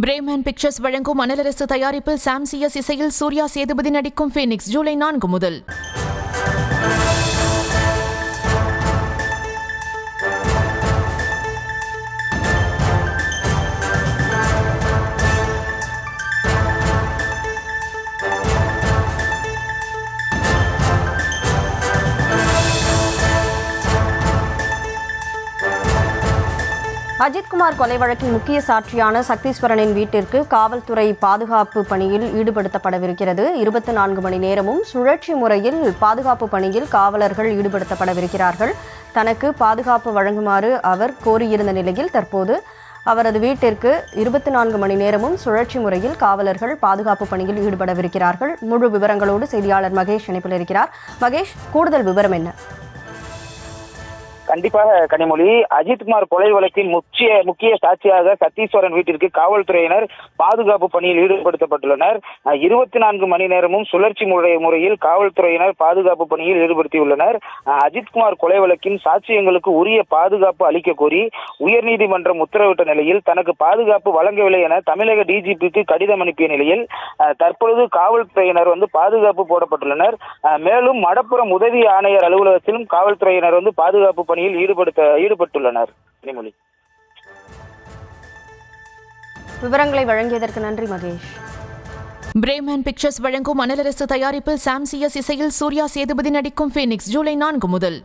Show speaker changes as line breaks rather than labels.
Bremen pictures வழங்கும் அனலரசு தயாரிப்பில் சாம் CS இசையில் சூர்யா சேதுபதி நடிக்கும் ஃபீனிக்ஸ் ஜூலை 4 முதல்.
அஜித்குமார் கொலை வழக்கில் முக்கிய சாட்சியான சக்தீஸ்வரனின் வீட்டிற்கு காவல்துறை பாதுகாப்பு பணியில் ஈடுபடுத்தப்படவிருக்கிறது. 24 மணி நேரமும் சுழற்சி முறையில் பாதுகாப்பு பணியில் காவலர்கள் ஈடுபடுத்தப்படவிருக்கிறார்கள். தனக்கு பாதுகாப்பு வழங்குமாறு அவர் கோரியிருந்த நிலையில் தற்போது அவரது வீட்டிற்கு 24 மணி நேரமும் சுழற்சி முறையில் காவலர்கள் பாதுகாப்பு பணியில் ஈடுபடவிருக்கிறார்கள். முழு விவரங்களோடு செய்தியாளர் மகேஷ் இணைப்பில் இருக்கிறார். மகேஷ், கூடுதல் விவரம் என்ன?
கண்டிப்பாக கனிமொழி, அஜித்குமார் கொலை வழக்கில் முக்கிய சாட்சியாக சத்தீஸ்வரன் வீட்டிற்கு காவல்துறையினர் பாதுகாப்பு பணியில் ஈடுபடுத்தப்பட்டுள்ளனர். 24 மணி நேரமும் சுழற்சி முறையில் காவல்துறையினர் பாதுகாப்பு பணியில் ஈடுபடுத்தியுள்ளனர். அஜித்குமார் கொலை வழக்கின் சாட்சியங்களுக்கு உரிய பாதுகாப்பு அளிக்க கோரி உயர்நீதிமன்றம் உத்தரவிட்ட நிலையில் தனக்கு பாதுகாப்பு வழங்கவில்லை என தமிழக டிஜிபிக்கு கடிதம் அனுப்பிய நிலையில் தற்பொழுது காவல்துறையினர் பாதுகாப்பு போடப்பட்டுள்ளனர். மேலும் மடப்புறம் உதவி ஆணையர் அலுவலகத்திலும் காவல்துறையினர் பாதுகாப்பு பணியில் ஈடுபட்டுள்ளனர்.
விவரங்களை வழங்கியதற்கு நன்றி மகேஷ்.
பிரேமன் பிக்சர்ஸ் வழங்கும் அனலரசு தயாரிப்பில் சாம் சிஎஸ் இசையில் சூர்யா சேதுபதி நடிக்கும் ஃபீனிக்ஸ் ஜூலை 4 முதல்.